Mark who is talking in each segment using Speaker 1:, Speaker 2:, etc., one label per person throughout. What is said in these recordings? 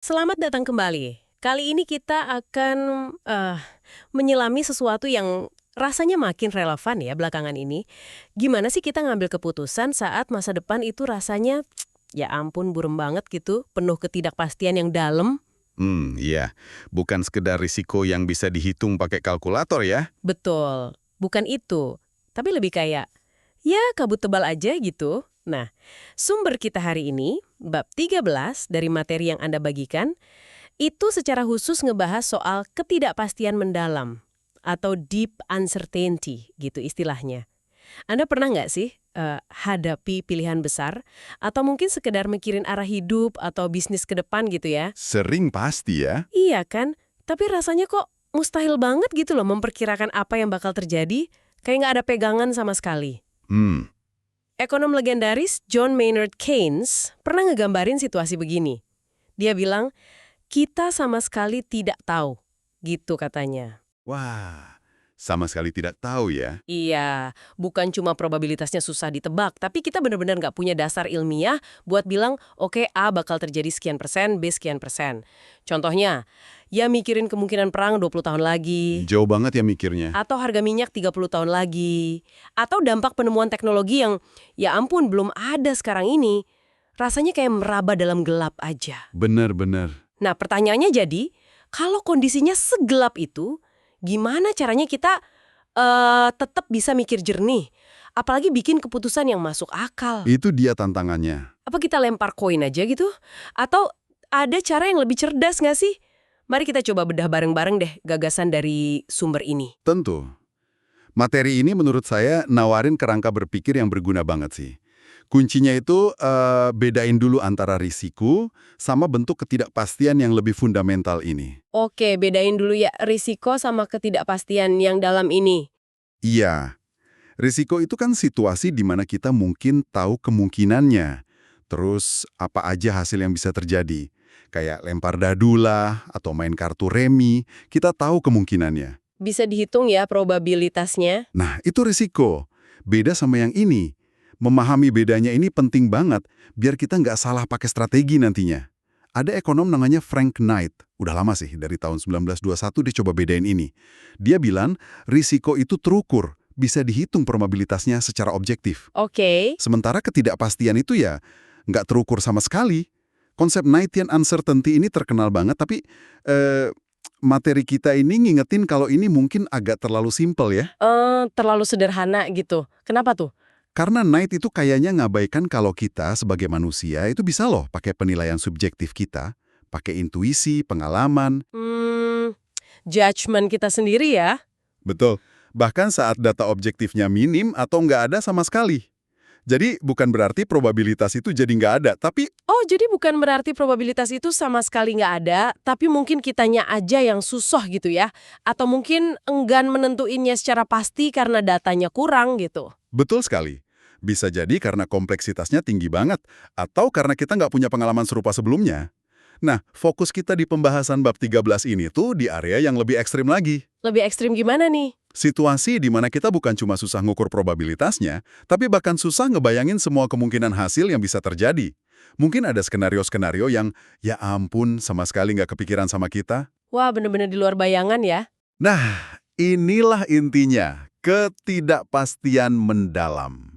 Speaker 1: Selamat datang kembali. Kali ini kita akan menyelami sesuatu yang rasanya makin relevan ya belakangan ini. Gimana sih kita ngambil keputusan saat masa depan itu rasanya, ya ampun burem banget gitu, penuh ketidakpastian yang dalam?
Speaker 2: Iya. Bukan sekedar risiko yang bisa dihitung pakai kalkulator ya.
Speaker 1: Betul, bukan itu. Tapi lebih kayak, ya kabut tebal aja gitu. Nah, sumber kita hari ini, bab 13 dari materi yang Anda bagikan, itu secara khusus ngebahas soal ketidakpastian mendalam atau deep uncertainty gitu istilahnya. Anda pernah nggak sih hadapi pilihan besar atau mungkin sekedar mikirin arah hidup atau bisnis ke depan gitu ya?
Speaker 2: Sering pasti ya.
Speaker 1: Iya kan? Tapi rasanya kok mustahil banget gitu loh memperkirakan apa yang bakal terjadi, kayak nggak ada pegangan sama sekali.
Speaker 2: Hmm,
Speaker 1: Ekonom legendaris John Maynard Keynes pernah ngegambarin situasi begini. Dia bilang, kita sama sekali tidak tahu, gitu katanya.
Speaker 2: Wah, sama sekali tidak tahu ya.
Speaker 1: Iya, bukan cuma probabilitasnya susah ditebak, tapi kita benar-benar nggak punya dasar ilmiah buat bilang, oke, A bakal terjadi sekian persen, B sekian persen. Contohnya, ya mikirin kemungkinan perang 20 tahun lagi,
Speaker 2: Jauh banget ya mikirnya.
Speaker 1: atau harga minyak 30 tahun lagi, atau dampak penemuan teknologi yang, ya ampun, belum ada sekarang ini. Rasanya kayak meraba dalam gelap aja.
Speaker 2: Bener-bener.
Speaker 1: Nah, pertanyaannya jadi, kalau kondisinya segelap itu, gimana caranya kita tetap bisa mikir jernih? Apalagi bikin keputusan yang masuk akal.
Speaker 2: Itu dia tantangannya.
Speaker 1: Apa kita lempar koin aja gitu? Atau ada cara yang lebih cerdas nggak sih? Mari kita coba bedah bareng-bareng deh gagasan dari sumber ini.
Speaker 2: Tentu. Materi ini menurut saya nawarin kerangka berpikir yang berguna banget sih. Kuncinya itu bedain dulu antara risiko sama bentuk ketidakpastian yang lebih fundamental ini.
Speaker 1: Oke, bedain dulu ya risiko sama ketidakpastian yang dalam ini.
Speaker 2: Iya, risiko itu kan situasi di mana kita mungkin tahu kemungkinannya. Terus apa aja hasil yang bisa terjadi. Kayak lempar dadu lah, atau main kartu remi, kita tahu kemungkinannya.
Speaker 1: Bisa dihitung ya probabilitasnya.
Speaker 2: Nah, itu risiko. Beda sama yang ini. Memahami bedanya ini penting banget, biar kita nggak salah pakai strategi nantinya. Ada ekonom namanya Frank Knight. Udah lama sih, dari tahun 1921 dia coba bedain ini. Dia bilang, risiko itu terukur, bisa dihitung probabilitasnya secara objektif.
Speaker 1: Oke.
Speaker 2: Sementara ketidakpastian itu ya nggak terukur sama sekali. Konsep Knightian uncertainty ini terkenal banget, tapi materi kita ini ngingetin kalau ini mungkin agak terlalu simpel ya.
Speaker 1: Terlalu sederhana gitu. Kenapa tuh?
Speaker 2: Karena Knight itu kayaknya ngabaikan kalau kita sebagai manusia itu bisa loh pakai penilaian subjektif kita, pakai intuisi, pengalaman.
Speaker 1: Judgement kita sendiri ya.
Speaker 2: Betul. Bahkan saat data objektifnya minim atau nggak ada sama sekali. Jadi bukan berarti probabilitas itu jadi nggak ada, tapi
Speaker 1: Oh, jadi bukan berarti probabilitas itu sama sekali nggak ada, tapi mungkin kitanya aja yang susah gitu ya. Atau mungkin enggan menentuinnya secara pasti karena datanya kurang gitu.
Speaker 2: betul sekali. Bisa jadi karena kompleksitasnya tinggi banget, atau karena kita nggak punya pengalaman serupa sebelumnya. Nah, fokus kita di pembahasan bab 13 ini tuh di area yang lebih ekstrim lagi.
Speaker 1: Lebih ekstrim gimana nih?
Speaker 2: Situasi di mana kita bukan cuma susah ngukur probabilitasnya, tapi bahkan susah ngebayangin semua kemungkinan hasil yang bisa terjadi. Mungkin ada skenario-skenario yang, ya ampun, sama sekali nggak kepikiran sama kita.
Speaker 1: Wah, bener-bener di luar bayangan ya.
Speaker 2: Nah, inilah intinya, ketidakpastian mendalam.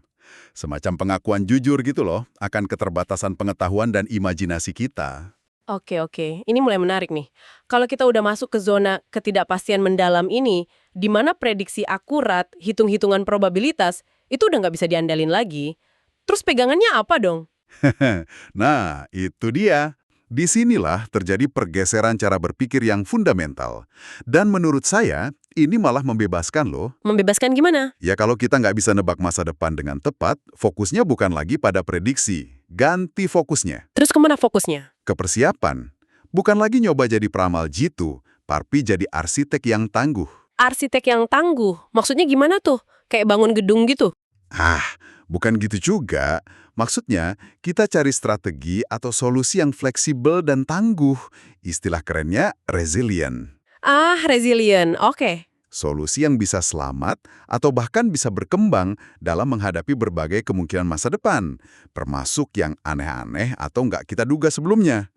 Speaker 2: Semacam pengakuan jujur gitu loh, akan keterbatasan pengetahuan dan imajinasi kita.
Speaker 1: Oke. Ini mulai menarik nih. Kalau kita udah masuk ke zona ketidakpastian mendalam ini, di mana prediksi akurat, hitung-hitungan probabilitas, itu udah nggak bisa diandalin lagi. Terus pegangannya apa dong?
Speaker 2: Nah, itu dia. Disinilah terjadi pergeseran cara berpikir yang fundamental. Dan menurut saya, ini malah membebaskan loh.
Speaker 1: Membebaskan gimana?
Speaker 2: Ya kalau kita nggak bisa nebak masa depan dengan tepat, fokusnya bukan lagi pada prediksi. Ganti fokusnya.
Speaker 1: Terus kemana fokusnya?
Speaker 2: Ke persiapan. Bukan lagi nyoba jadi peramal jitu, tapi jadi arsitek yang tangguh.
Speaker 1: Arsitek yang tangguh. Maksudnya gimana tuh? Kayak bangun gedung gitu?
Speaker 2: Bukan gitu juga. Maksudnya, kita cari strategi atau solusi yang fleksibel dan tangguh. Istilah kerennya resilient.
Speaker 1: Ah, resilient. Oke.
Speaker 2: Solusi yang bisa selamat atau bahkan bisa berkembang dalam menghadapi berbagai kemungkinan masa depan, termasuk yang aneh-aneh atau nggak kita duga sebelumnya.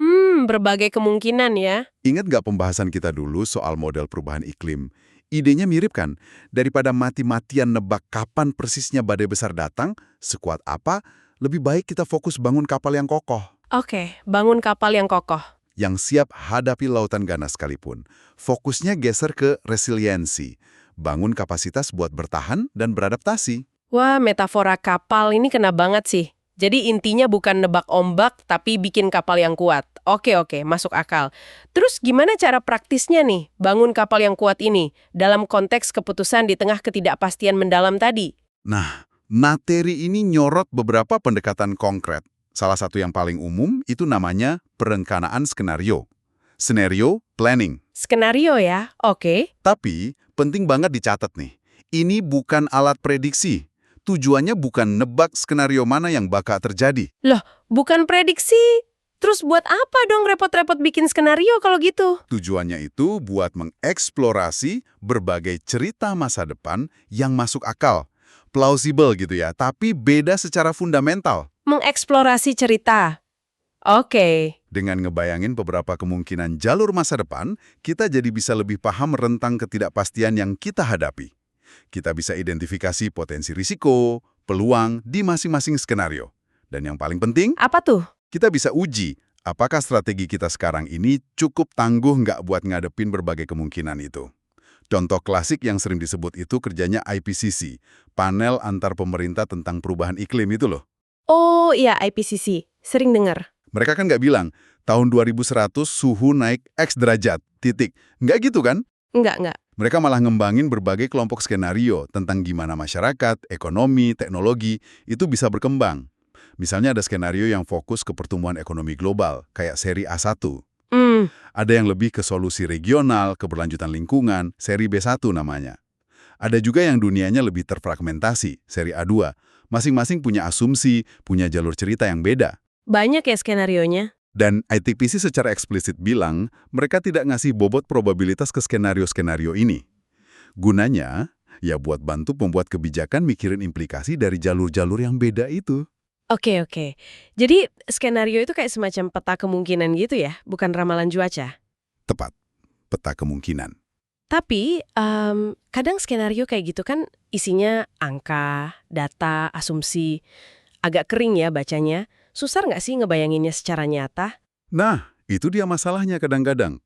Speaker 1: Berbagai kemungkinan ya.
Speaker 2: Ingat nggak pembahasan kita dulu soal model perubahan iklim? Idenya mirip kan? Daripada mati-matian nebak kapan persisnya badai besar datang, sekuat apa, lebih baik kita fokus bangun kapal yang kokoh,
Speaker 1: Oke, bangun kapal yang kokoh.
Speaker 2: yang siap hadapi lautan ganas sekalipun. Fokusnya geser ke resiliensi, bangun kapasitas buat bertahan dan beradaptasi.
Speaker 1: Wah, metafora kapal ini kena banget sih. Jadi intinya bukan nebak ombak, tapi bikin kapal yang kuat. Oke, masuk akal. Terus gimana cara praktisnya nih, bangun kapal yang kuat ini, dalam konteks keputusan di tengah ketidakpastian mendalam tadi?
Speaker 2: Nah, materi ini nyorot beberapa pendekatan konkret. Salah satu yang paling umum itu namanya perencanaan skenario. Scenario planning.
Speaker 1: Skenario ya, oke.
Speaker 2: Tapi, penting banget dicatat nih, ini bukan alat prediksi. Tujuannya bukan nebak skenario mana yang bakal terjadi.
Speaker 1: Loh, bukan prediksi. Terus buat apa dong repot-repot bikin skenario kalau gitu?
Speaker 2: Tujuannya itu buat mengeksplorasi berbagai cerita masa depan yang masuk akal. Plausible gitu ya, tapi beda secara fundamental.
Speaker 1: Mengeksplorasi cerita. Oke.
Speaker 2: Dengan ngebayangin beberapa kemungkinan jalur masa depan, kita jadi bisa lebih paham rentang ketidakpastian yang kita hadapi. Kita bisa identifikasi potensi risiko, peluang di masing-masing skenario. Dan yang paling penting,
Speaker 1: Apa tuh?
Speaker 2: kita bisa uji apakah strategi kita sekarang ini cukup tangguh nggak buat ngadepin berbagai kemungkinan itu. Contoh klasik yang sering disebut itu kerjanya IPCC, panel antar pemerintah tentang perubahan iklim itu loh.
Speaker 1: Oh iya, IPCC. Sering dengar.
Speaker 2: Mereka kan nggak bilang, tahun 2100 suhu naik X derajat, titik. Nggak gitu kan?
Speaker 1: Enggak.
Speaker 2: Mereka malah ngembangin berbagai kelompok skenario tentang gimana masyarakat, ekonomi, teknologi itu bisa berkembang. Misalnya ada skenario yang fokus ke pertumbuhan ekonomi global, kayak seri A1. Ada yang lebih ke solusi regional, keberlanjutan lingkungan, seri B1 namanya. Ada juga yang dunianya lebih terfragmentasi, seri A2. Masing-masing punya asumsi, punya jalur cerita yang beda.
Speaker 1: Banyak ya skenarionya.
Speaker 2: Dan IPCC secara eksplisit bilang, mereka tidak ngasih bobot probabilitas ke skenario-skenario ini. Gunanya, ya buat bantu pembuat kebijakan mikirin implikasi dari jalur-jalur yang beda itu.
Speaker 1: Oke. Jadi skenario itu kayak semacam peta kemungkinan gitu ya, bukan ramalan cuaca.
Speaker 2: Tepat, peta kemungkinan.
Speaker 1: Tapi kadang skenario kayak gitu kan isinya angka, data, asumsi. Agak kering ya bacanya. Susah nggak sih ngebayanginnya secara nyata?
Speaker 2: Nah, itu dia masalahnya kadang-kadang.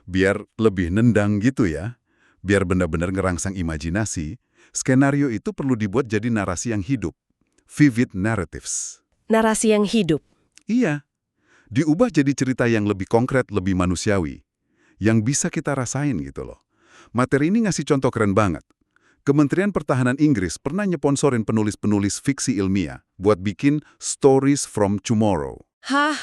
Speaker 2: Biar lebih nendang gitu ya, biar benar-benar ngerangsang imajinasi, skenario itu perlu dibuat jadi narasi yang hidup. Vivid narratives.
Speaker 1: Narasi yang hidup.
Speaker 2: Iya, diubah jadi cerita yang lebih konkret, lebih manusiawi. Yang bisa kita rasain gitu loh. Materi ini ngasih contoh keren banget. Kementerian Pertahanan Inggris pernah nyeponsorin penulis-penulis fiksi ilmiah buat bikin Stories from Tomorrow.
Speaker 1: Hah,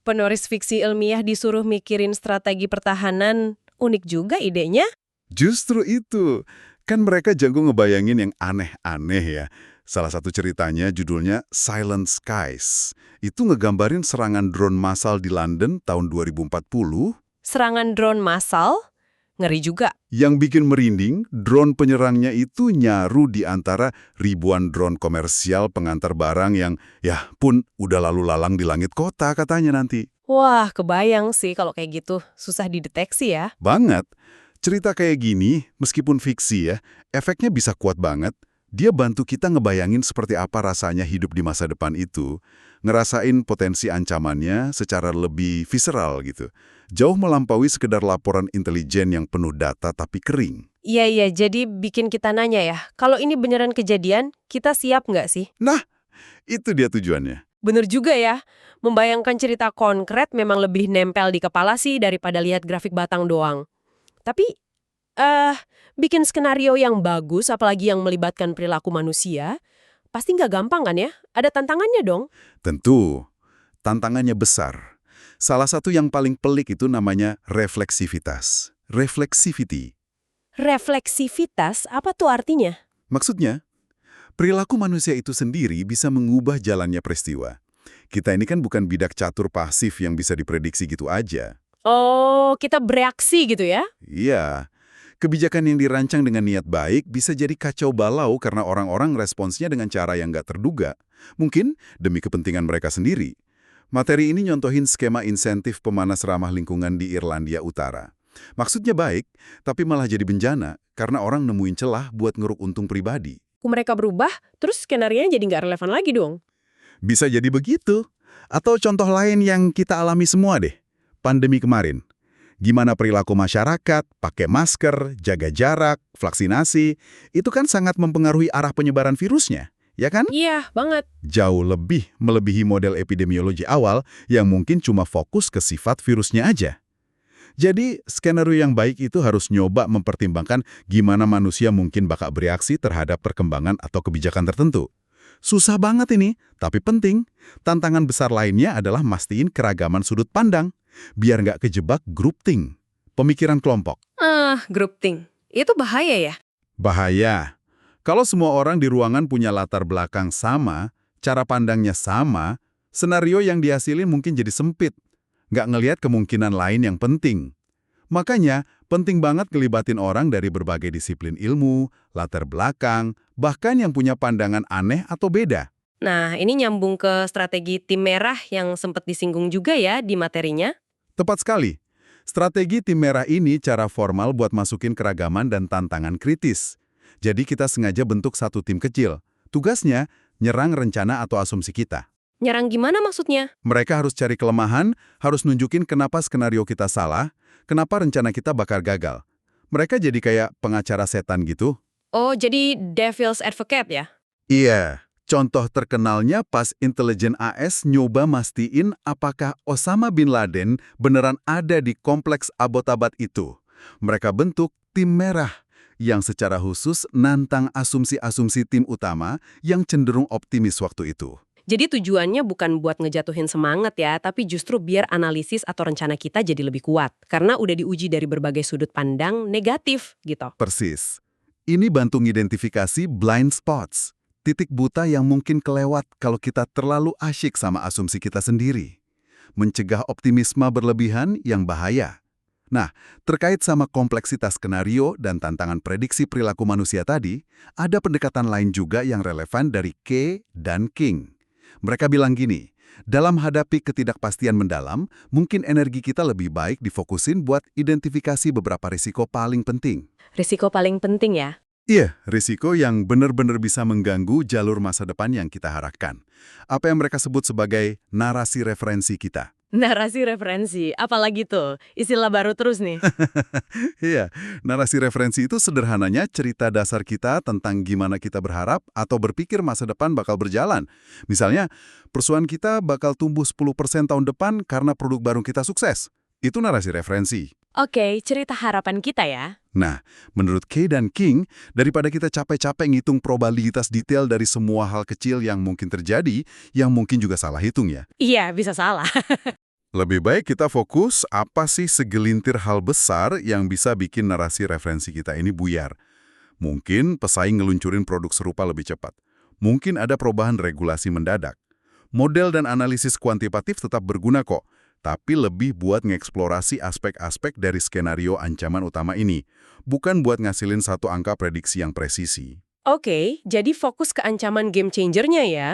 Speaker 1: penulis fiksi ilmiah disuruh mikirin strategi pertahanan. Unik juga idenya.
Speaker 2: Justru itu. Kan mereka jago ngebayangin yang aneh-aneh ya. Salah satu ceritanya judulnya Silent Skies. Itu ngegambarin serangan drone massal di London tahun 2040.
Speaker 1: Serangan drone massal? Ngeri juga.
Speaker 2: Yang bikin merinding, drone penyerangnya itu nyaru di antara ribuan drone komersial pengantar barang yang, ya pun, udah lalu lalang di langit kota katanya nanti.
Speaker 1: Wah, kebayang sih kalau kayak gitu. Susah dideteksi ya.
Speaker 2: Banget. Cerita kayak gini, meskipun fiksi ya, efeknya bisa kuat banget. Dia bantu kita ngebayangin seperti apa rasanya hidup di masa depan itu, ngerasain potensi ancamannya secara lebih visceral gitu. Jauh melampaui sekedar laporan intelijen yang penuh data tapi kering.
Speaker 1: Iya, jadi bikin kita nanya ya, kalau ini beneran kejadian, kita siap nggak sih?
Speaker 2: Nah, itu dia tujuannya.
Speaker 1: Bener juga ya, membayangkan cerita konkret memang lebih nempel di kepala sih daripada lihat grafik batang doang. Tapi, bikin skenario yang bagus, apalagi yang melibatkan perilaku manusia, pasti nggak gampang kan ya? Ada tantangannya dong.
Speaker 2: Tentu, tantangannya besar. Salah satu yang paling pelik itu namanya refleksivitas. Reflexivity.
Speaker 1: Refleksivitas, apa tuh artinya?
Speaker 2: Maksudnya, perilaku manusia itu sendiri bisa mengubah jalannya peristiwa. Kita ini kan bukan bidak catur pasif yang bisa diprediksi gitu aja.
Speaker 1: Oh, kita bereaksi gitu ya?
Speaker 2: Iya, kebijakan yang dirancang dengan niat baik bisa jadi kacau balau karena orang-orang responsnya dengan cara yang nggak terduga. Mungkin demi kepentingan mereka sendiri. Materi ini nyontohin skema insentif pemanas ramah lingkungan di Irlandia Utara. Maksudnya baik, tapi malah jadi bencana karena orang nemuin celah buat ngeruk untung pribadi.
Speaker 1: Kok mereka berubah, terus skenario-nya jadi nggak relevan lagi dong?
Speaker 2: Bisa jadi begitu. Atau contoh lain yang kita alami semua deh. Pandemi kemarin. Gimana perilaku masyarakat, pakai masker, jaga jarak, vaksinasi, itu kan sangat mempengaruhi arah penyebaran virusnya, ya kan?
Speaker 1: Iya, banget.
Speaker 2: Jauh lebih melebihi model epidemiologi awal yang mungkin cuma fokus ke sifat virusnya aja. Jadi, skenario yang baik itu harus nyoba mempertimbangkan gimana manusia mungkin bakal bereaksi terhadap perkembangan atau kebijakan tertentu. Susah banget ini, tapi penting. Tantangan besar lainnya adalah mastiin keragaman sudut pandang, biar nggak kejebak groupthink, pemikiran kelompok.
Speaker 1: Groupthink. Itu bahaya ya?
Speaker 2: Bahaya. Kalau semua orang di ruangan punya latar belakang sama, cara pandangnya sama, senario yang dihasilin mungkin jadi sempit. Nggak ngelihat kemungkinan lain yang penting. Makanya, penting banget ngelibatin orang dari berbagai disiplin ilmu, latar belakang, bahkan yang punya pandangan aneh atau beda.
Speaker 1: Nah, ini nyambung ke strategi tim merah yang sempat disinggung juga ya di materinya.
Speaker 2: Tepat sekali. Strategi tim merah ini cara formal buat masukin keragaman dan tantangan kritis. Jadi kita sengaja bentuk satu tim kecil. Tugasnya, nyerang rencana atau asumsi kita.
Speaker 1: Nyerang gimana maksudnya?
Speaker 2: Mereka harus cari kelemahan, harus nunjukin kenapa skenario kita salah, kenapa rencana kita bakal gagal. Mereka jadi kayak pengacara setan gitu.
Speaker 1: Oh, jadi devil's advocate ya?
Speaker 2: Iya. Contoh terkenalnya pas intelijen AS nyoba mastiin apakah Osama bin Laden beneran ada di kompleks Abbottabad itu. Mereka bentuk tim merah yang secara khusus nantang asumsi-asumsi tim utama yang cenderung optimis waktu itu.
Speaker 1: Jadi tujuannya bukan buat ngejatuhin semangat ya, tapi justru biar analisis atau rencana kita jadi lebih kuat. Karena udah diuji dari berbagai sudut pandang negatif gitu.
Speaker 2: Persis. Ini bantu ngidentifikasi blind spots. Titik buta yang mungkin kelewat kalau kita terlalu asyik sama asumsi kita sendiri. Mencegah optimisme berlebihan yang bahaya. Nah, terkait sama kompleksitas skenario dan tantangan prediksi perilaku manusia tadi, ada pendekatan lain juga yang relevan dari Kay dan King. Mereka bilang gini, dalam hadapi ketidakpastian mendalam, mungkin energi kita lebih baik difokusin buat identifikasi beberapa risiko paling penting.
Speaker 1: Risiko paling penting ya?
Speaker 2: Iya, risiko yang benar-benar bisa mengganggu jalur masa depan yang kita harapkan. Apa yang mereka sebut sebagai narasi referensi kita.
Speaker 1: Narasi referensi, apalagi tuh? Istilah baru terus nih.
Speaker 2: Iya, narasi referensi itu sederhananya cerita dasar kita tentang gimana kita berharap atau berpikir masa depan bakal berjalan. Misalnya, perusahaan kita bakal tumbuh 10% tahun depan karena produk baru kita sukses. Itu narasi referensi.
Speaker 1: Oke, cerita harapan kita ya.
Speaker 2: Nah, menurut Kay dan King, daripada kita capek-capek ngitung probabilitas detail dari semua hal kecil yang mungkin terjadi, yang mungkin juga salah hitung ya.
Speaker 1: Iya, bisa salah.
Speaker 2: Lebih baik kita fokus apa sih segelintir hal besar yang bisa bikin narasi referensi kita ini buyar. Mungkin pesaing ngeluncurin produk serupa lebih cepat. Mungkin ada perubahan regulasi mendadak. Model dan analisis kuantitatif tetap berguna kok, tapi lebih buat ngeksplorasi aspek-aspek dari skenario ancaman utama ini, bukan buat ngasilin satu angka prediksi yang presisi.
Speaker 1: Oke, jadi fokus ke ancaman game changer-nya ya,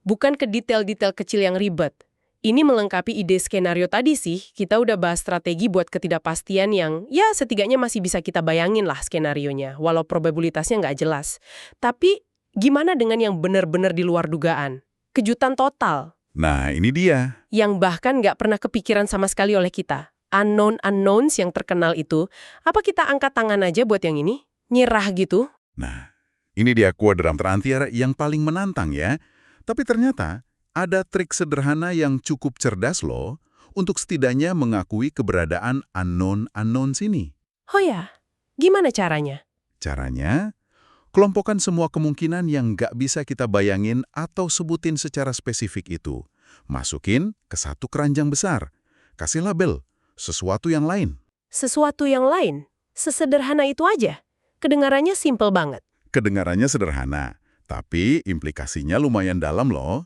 Speaker 1: bukan ke detail-detail kecil yang ribet. Ini melengkapi ide skenario tadi sih, kita udah bahas strategi buat ketidakpastian yang, ya setidaknya masih bisa kita bayangin lah skenarionya, walau probabilitasnya nggak jelas. Tapi, gimana dengan yang benar-benar di luar dugaan? Kejutan total.
Speaker 2: Nah, ini dia.
Speaker 1: Yang bahkan nggak pernah kepikiran sama sekali oleh kita. Unknowns yang terkenal itu, apa kita angkat tangan aja buat yang ini? Nyerah gitu?
Speaker 2: Nah, ini dia kuadran terakhir yang paling menantang ya. Tapi ternyata, ada trik sederhana yang cukup cerdas loh, untuk setidaknya mengakui keberadaan unknowns ini.
Speaker 1: Oh ya, gimana caranya?
Speaker 2: Caranya, kelompokkan semua kemungkinan yang nggak bisa kita bayangin atau sebutin secara spesifik itu. Masukin ke satu keranjang besar. Kasih label, sesuatu yang lain.
Speaker 1: Sesuatu yang lain? Sesederhana itu aja? Kedengarannya simpel banget.
Speaker 2: Kedengarannya sederhana, tapi implikasinya lumayan dalam loh.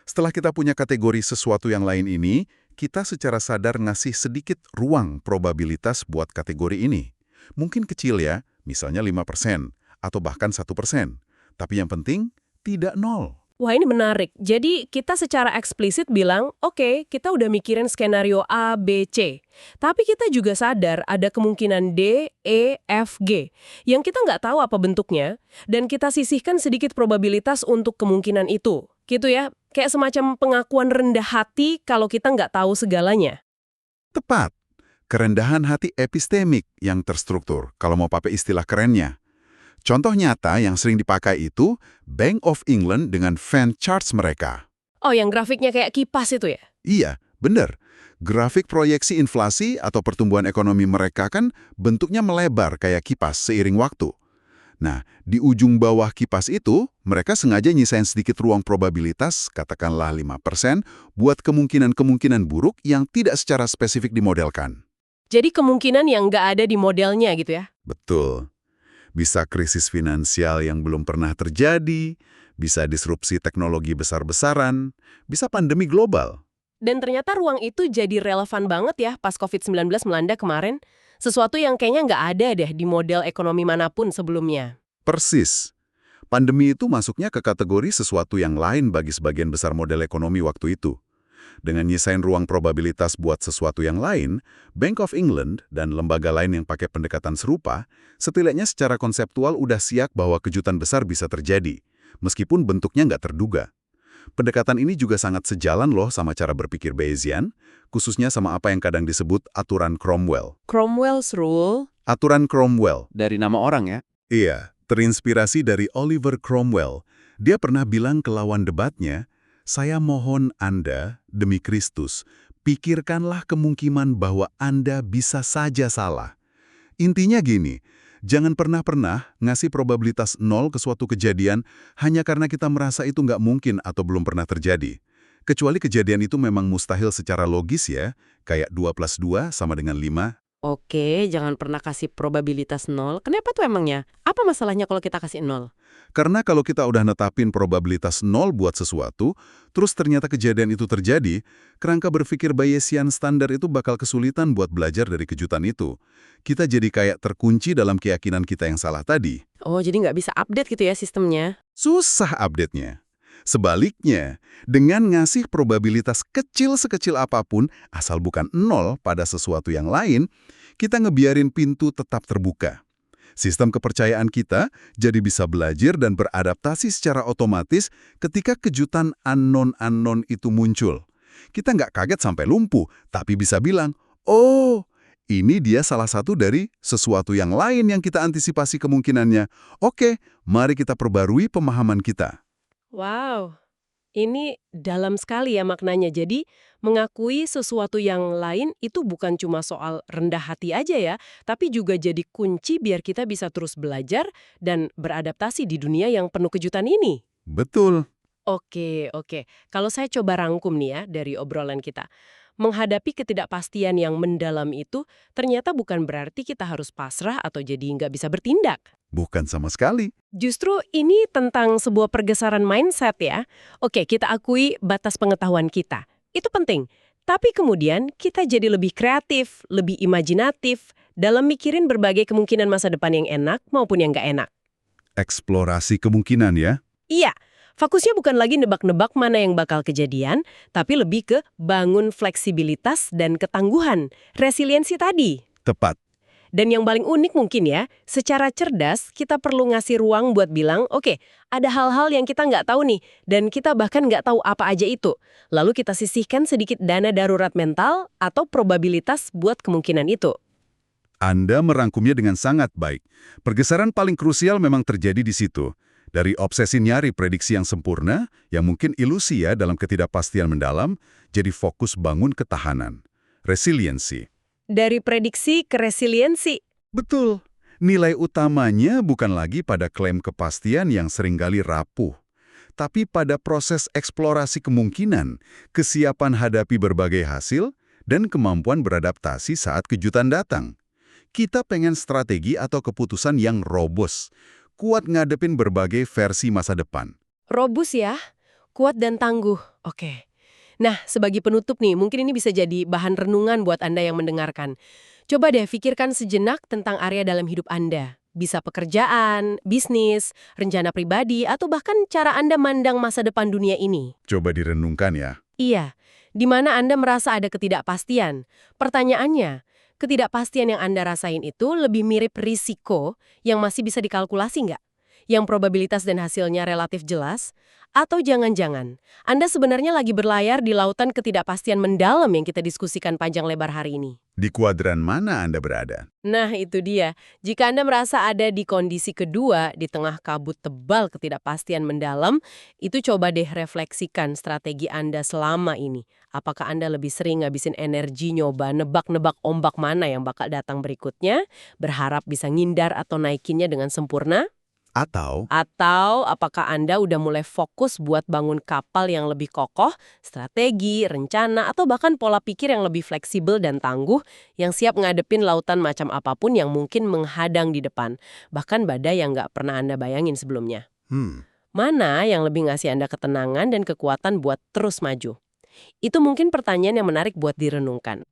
Speaker 2: Setelah kita punya kategori sesuatu yang lain ini, kita secara sadar ngasih sedikit ruang probabilitas buat kategori ini. Mungkin kecil ya, misalnya 5%. Atau bahkan 1%. Tapi yang penting, tidak 0.
Speaker 1: Wah, ini menarik. Jadi kita secara eksplisit bilang, oke, kita udah mikirin skenario A, B, C. Tapi kita juga sadar ada kemungkinan D, E, F, G. Yang kita nggak tahu apa bentuknya, dan kita sisihkan sedikit probabilitas untuk kemungkinan itu. Gitu ya, kayak semacam pengakuan rendah hati kalau kita nggak tahu segalanya.
Speaker 2: Tepat. Kerendahan hati epistemik yang terstruktur, kalau mau pakai istilah kerennya. Contoh nyata yang sering dipakai itu Bank of England dengan fan charts mereka.
Speaker 1: Oh, yang grafiknya kayak kipas itu ya?
Speaker 2: Iya, bener. Grafik proyeksi inflasi atau pertumbuhan ekonomi mereka kan bentuknya melebar kayak kipas seiring waktu. Nah, di ujung bawah kipas itu, mereka sengaja nyisain sedikit ruang probabilitas, katakanlah 5%, buat kemungkinan-kemungkinan buruk yang tidak secara spesifik dimodelkan.
Speaker 1: Jadi kemungkinan yang nggak ada di modelnya gitu ya?
Speaker 2: Betul. Bisa krisis finansial yang belum pernah terjadi, bisa disrupsi teknologi besar-besaran, bisa pandemi global.
Speaker 1: Dan ternyata ruang itu jadi relevan banget ya pas COVID-19 melanda kemarin. Sesuatu yang kayaknya nggak ada deh di model ekonomi manapun sebelumnya.
Speaker 2: Persis. Pandemi itu masuknya ke kategori sesuatu yang lain bagi sebagian besar model ekonomi waktu itu. Dengan nyisain ruang probabilitas buat sesuatu yang lain, Bank of England dan lembaga lain yang pakai pendekatan serupa, setidaknya secara konseptual udah siap bahwa kejutan besar bisa terjadi, meskipun bentuknya nggak terduga. Pendekatan ini juga sangat sejalan loh sama cara berpikir Bayesian, khususnya sama apa yang kadang disebut aturan Cromwell.
Speaker 1: Cromwell's rule.
Speaker 2: Aturan Cromwell.
Speaker 3: Dari nama orang ya?
Speaker 2: Iya, terinspirasi dari Oliver Cromwell. Dia pernah bilang ke lawan debatnya, "Saya mohon Anda, demi Kristus, pikirkanlah kemungkinan bahwa Anda bisa saja salah." Intinya gini, jangan pernah-pernah ngasih probabilitas 0 ke suatu kejadian hanya karena kita merasa itu nggak mungkin atau belum pernah terjadi. Kecuali kejadian itu memang mustahil secara logis ya, kayak 2 plus 2 sama dengan 5.
Speaker 4: Oke, jangan pernah kasih probabilitas 0. Kenapa tuh emangnya? Apa masalahnya kalau kita kasih 0?
Speaker 2: Karena kalau kita udah netapin probabilitas 0 buat sesuatu, terus ternyata kejadian itu terjadi, kerangka berpikir Bayesian standar itu bakal kesulitan buat belajar dari kejutan itu. Kita jadi kayak terkunci dalam keyakinan kita yang salah tadi.
Speaker 4: Oh, jadi nggak bisa update gitu ya sistemnya?
Speaker 2: Susah update-nya. Sebaliknya, dengan ngasih probabilitas kecil sekecil apapun, asal bukan 0 pada sesuatu yang lain, kita ngebiarin pintu tetap terbuka. Sistem kepercayaan kita jadi bisa belajar dan beradaptasi secara otomatis ketika kejutan unknown itu muncul. Kita nggak kaget sampai lumpuh, tapi bisa bilang, oh, ini dia salah satu dari sesuatu yang lain yang kita antisipasi kemungkinannya. Oke, mari kita perbarui pemahaman kita.
Speaker 1: Wow, ini dalam sekali ya maknanya. Jadi, mengakui sesuatu yang lain itu bukan cuma soal rendah hati aja ya, tapi juga jadi kunci biar kita bisa terus belajar dan beradaptasi di dunia yang penuh kejutan ini.
Speaker 2: Betul.
Speaker 1: Oke, oke. Kalau saya coba rangkum nih ya dari obrolan kita. Menghadapi ketidakpastian yang mendalam itu ternyata bukan berarti kita harus pasrah atau jadi nggak bisa bertindak.
Speaker 2: Bukan sama sekali.
Speaker 1: Justru ini tentang sebuah pergeseran mindset ya. Oke, kita akui batas pengetahuan kita. Itu penting. Tapi kemudian kita jadi lebih kreatif, lebih imajinatif dalam mikirin berbagai kemungkinan masa depan yang enak maupun yang nggak enak.
Speaker 2: Eksplorasi kemungkinan ya.
Speaker 1: Iya, fokusnya bukan lagi nebak-nebak mana yang bakal kejadian, tapi lebih ke bangun fleksibilitas dan ketangguhan, resiliensi tadi.
Speaker 2: Tepat.
Speaker 1: Dan yang paling unik mungkin ya, secara cerdas kita perlu ngasih ruang buat bilang, oke, ada hal-hal yang kita nggak tahu nih, dan kita bahkan nggak tahu apa aja itu. Lalu kita sisihkan sedikit dana darurat mental atau probabilitas buat kemungkinan itu.
Speaker 2: Anda merangkumnya dengan sangat baik. Pergeseran paling krusial memang terjadi di situ. Dari obsesi nyari prediksi yang sempurna, yang mungkin ilusi ya dalam ketidakpastian mendalam, jadi fokus bangun ketahanan. Resiliensi.
Speaker 1: Dari prediksi ke resiliensi.
Speaker 2: Betul. Nilai utamanya bukan lagi pada klaim kepastian yang seringkali rapuh, tapi pada proses eksplorasi kemungkinan, kesiapan hadapi berbagai hasil, dan kemampuan beradaptasi saat kejutan datang. Kita pengen strategi atau keputusan yang robust, kuat ngadepin berbagai versi masa depan.
Speaker 1: Robust ya, kuat dan tangguh. Oke. Nah, sebagai penutup nih, mungkin ini bisa jadi bahan renungan buat Anda yang mendengarkan. Coba deh pikirkan sejenak tentang area dalam hidup Anda. Bisa pekerjaan, bisnis, rencana pribadi, atau bahkan cara Anda mandang masa depan dunia ini.
Speaker 2: Coba direnungkan ya.
Speaker 1: Iya, di mana Anda merasa ada ketidakpastian. Pertanyaannya, ketidakpastian yang Anda rasain itu lebih mirip risiko yang masih bisa dikalkulasi nggak? Yang probabilitas dan hasilnya relatif jelas? Atau jangan-jangan, Anda sebenarnya lagi berlayar di lautan ketidakpastian mendalam yang kita diskusikan panjang lebar hari ini?
Speaker 2: Di kuadran mana Anda berada?
Speaker 1: Nah, itu dia. Jika Anda merasa ada di kondisi kedua, di tengah kabut tebal ketidakpastian mendalam, itu coba deh refleksikan strategi Anda selama ini. Apakah Anda lebih sering ngabisin energi nyoba nebak-nebak ombak mana yang bakal datang berikutnya, berharap bisa ngindar atau naikinnya dengan sempurna?
Speaker 2: Atau
Speaker 1: Atau apakah Anda udah mulai fokus buat bangun kapal yang lebih kokoh, strategi, rencana, atau bahkan pola pikir yang lebih fleksibel dan tangguh, yang siap ngadepin lautan macam apapun yang mungkin menghadang di depan, bahkan badai yang nggak pernah Anda bayangin sebelumnya. Mana yang lebih ngasih Anda ketenangan dan kekuatan buat terus maju? Itu mungkin pertanyaan yang menarik buat direnungkan.